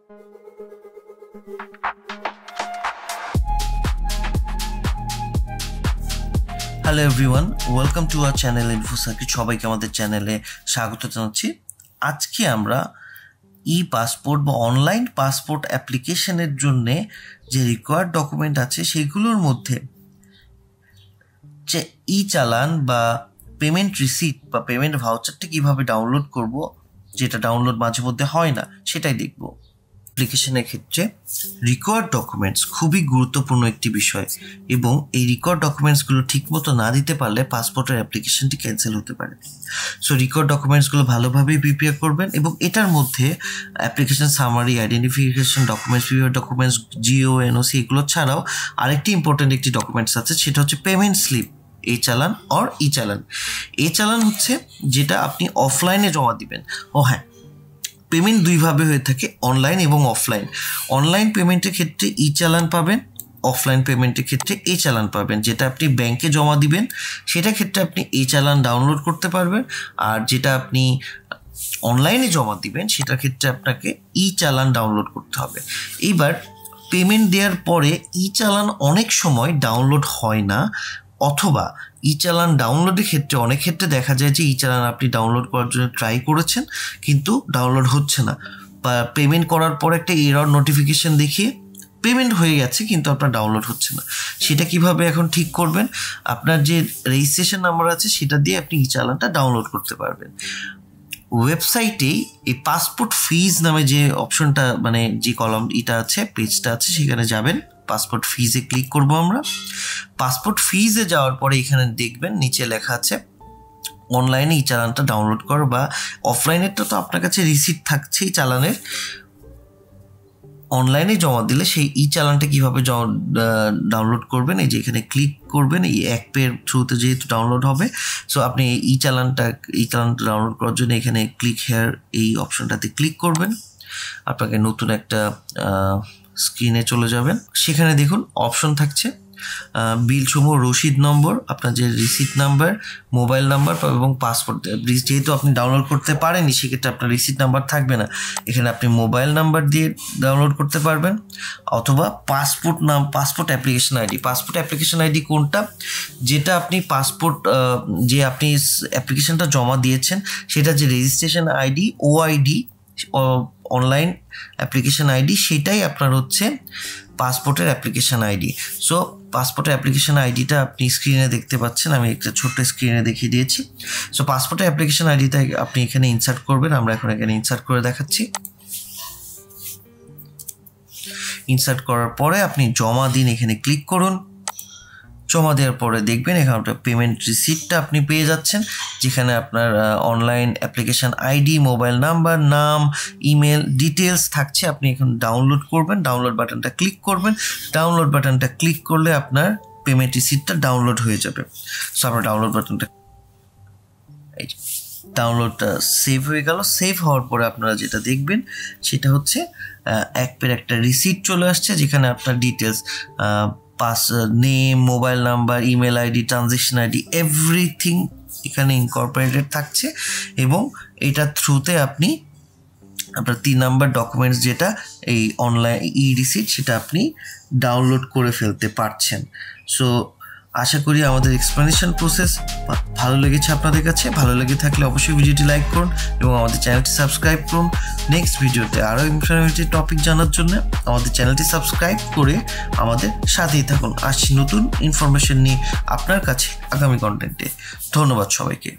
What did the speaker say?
Hello everyone, welcome to our channel info circuit. সবাইকে আমাদের চ্যানেলে স্বাগত জানাচ্ছি। আজকে আমরা ই পাসপোর্ট বা অনলাইন পাসপোর্ট অ্যাপ্লিকেশনের জন্য যে রিকোয়ার্ড ডকুমেন্ট আছে সেগুলোর মধ্যে যে ই চালান বা পেমেন্ট রিসিট বা পেমেন্ট ভাউচারটা কীভাবে ডাউনলোড করব, যেটা ডাউনলোড মাঝে মধ্যে হয় না, সেটাই দেখব। অ্যাপ্লিকেশনের ক্ষেত্রে রিকোয়ার্ড ডকুমেন্টস খুবই গুরুত্বপূর্ণ একটি বিষয়, এবং এই রিকোয়ার্ড ডকুমেন্টসগুলো ঠিকমতো না দিতে পারলে পাসপোর্টের অ্যাপ্লিকেশনটি ক্যান্সেল হতে পারে। সো রিকোয়ার্ড ডকুমেন্টসগুলো ভালোভাবেই প্রিপেয়ার করবেন, এবং এটার মধ্যে application summary, identification documents, prepare documents, Jio, NOC এগুলো ছাড়াও আরেকটি ইম্পর্টেন্ট একটি ডকুমেন্টস আছে, সেটা হচ্ছে পেমেন্ট স্লিপ, এ চালান অর ই চালান। এ চালান হচ্ছে যেটা আপনি অফলাইনে জমা দিবেন। ও হ্যাঁ, পেমেন্ট দুইভাবে হয়ে থাকে, অনলাইন এবং অফলাইন। অনলাইন পেমেন্টের ক্ষেত্রে ই চালান পাবেন, অফলাইন পেমেন্টের ক্ষেত্রে এ চালান পাবেন। যেটা আপনি ব্যাংকে জমা দিবেন সেটা ক্ষেত্রে আপনি এ চালান ডাউনলোড করতে পারবেন, আর যেটা আপনি অনলাইনে জমা দিবেন সেটার ক্ষেত্রে আপনাকে ই চালান ডাউনলোড করতে হবে। এইবার পেমেন্ট দেওয়ার পরে ই চালান অনেক সময় ডাউনলোড হয় না, অথবা ই চালান ডাউনলোডের ক্ষেত্রে অনেক ক্ষেত্রে দেখা যায় যে ই চালান আপনি ডাউনলোড করার জন্য ট্রাই করেছেন কিন্তু ডাউনলোড হচ্ছে না, বা পেমেন্ট করার পর একটা এরর নোটিফিকেশন দেখিয়ে পেমেন্ট হয়ে গেছে কিন্তু আপনার ডাউনলোড হচ্ছে না। সেটা কিভাবে এখন ঠিক করবেন? আপনার যে রেজিস্ট্রেশন নাম্বার আছে সেটা দিয়ে আপনি ই চালানটা ডাউনলোড করতে পারবেন। ওয়েবসাইটেই এই পাসপোর্ট ফিজ নামে যে অপশনটা, মানে যে কলাম এটা আছে, পেজটা আছে, সেখানে যাবেন। পাসপোর্ট ফিজে ক্লিক করব আমরা। পাসপোর্ট ফিজে যাওয়ার পরে এখানে দেখবেন নিচে লেখা আছে অনলাইনে ই চালানটা ডাউনলোড করো, বা অফলাইনেরটা তো আপনার কাছে রিসিট থাকছেই চালানের। অনলাইনে জমা দিলে সেই ই চালানটা কীভাবে ডাউনলোড করবেন, এই যে এখানে ক্লিক করবেন, এই এক পের থ্রুতে যেহেতু ডাউনলোড হবে। সো আপনি ই চালানটা ডাউনলোড করার জন্য এখানে ক্লিক হেয়ার এই অপশনটাতে ক্লিক করবেন। আপনাকে নতুন একটা স্ক্রিনে চলে যাবেন। সেখানে দেখুন অপশন থাকছে বিল সমূহ, রসিদ নম্বর, আপনার যে রিসিট নাম্বার, মোবাইল নাম্বার এবং পাসপোর্ট। যেহেতু আপনি ডাউনলোড করতে পারেননি সেক্ষেত্রে আপনার রিসিট নাম্বার থাকবে না, এখানে আপনি মোবাইল নাম্বার দিয়ে ডাউনলোড করতে পারবেন, অথবা passport application ID. Passport application ID কোনটা? যেটা আপনি পাসপোর্ট যে আপনি অ্যাপ্লিকেশনটা জমা দিয়েছেন সেটা যে registration ID, OID, online application ID, সেটাই আপনার হচ্ছে পাসপোর্টের অ্যাপ্লিকেশন আইডি। সো পাসপোর্টের অ্যাপ্লিকেশন আইডিটা আপনি স্ক্রিনে দেখতে পাচ্ছেন, আমি একটা ছোট্ট স্ক্রিনে দেখিয়ে দিয়েছি। সো পাসপোর্টের অ্যাপ্লিকেশন আইডিটা আপনি এখানে ইনসার্ট করবেন। আমরা এখন এখানে ইনসার্ট করে দেখাচ্ছি। ইনসার্ট করার পরে আপনি জমা দিন, এখানে ক্লিক করুন। জমা দেওয়ার পরে দেখবেন এখানে একটা পেমেন্ট রিসিপ্টটা আপনি পেয়ে যাচ্ছেন, যেখানে আপনার online application ID, mobile number, নাম, ইমেল ডিটেলস থাকছে। আপনি এখন ডাউনলোড করবেন, ডাউনলোড বাটনটা ক্লিক করবেন। ডাউনলোড বাটনটা ক্লিক করলে আপনার পেমেন্ট রিসিপ্টটা ডাউনলোড হয়ে যাবে। সো আপনার ডাউনলোড বাটনটা, ডাউনলোডটা সেভ হয়ে গেল। সেভ হওয়ার পরে আপনারা যেটা দেখবেন সেটা হচ্ছে এক পের একটা রিসিপ্ট চলে আসছে, যেখানে আপনার details, name, mobile number, email ID, transaction ID, everything এখানে ইনকর্পোরেটেড থাকছে, এবং এটার থ্রুতে আপনি আপনার 3 নাম্বার ডকুমেন্টস যেটা এই অনলাইন ই রিসিট সেটা আপনি ডাউনলোড করে ফেলতে পারছেন। সো আশা করি আমাদের এক্সপ্লেনেশন প্রসেস ভালো লেগেছে আপনাদের কাছে। ভালো লেগে থাকলে অবশ্যই ভিডিওটি লাইক করুন এবং আমাদের চ্যানেলটি সাবস্ক্রাইব করুন। নেক্সট ভিডিওতে আরও ইনফরমেটিভ টপিক জানার জন্য আমাদের চ্যানেলটি সাবস্ক্রাইব করে আমাদের সাথেই থাকুন। আসছি নতুন ইনফরমেশন নিয়ে আপনার কাছে আগামী কন্টেন্টে। ধন্যবাদ সবাইকে।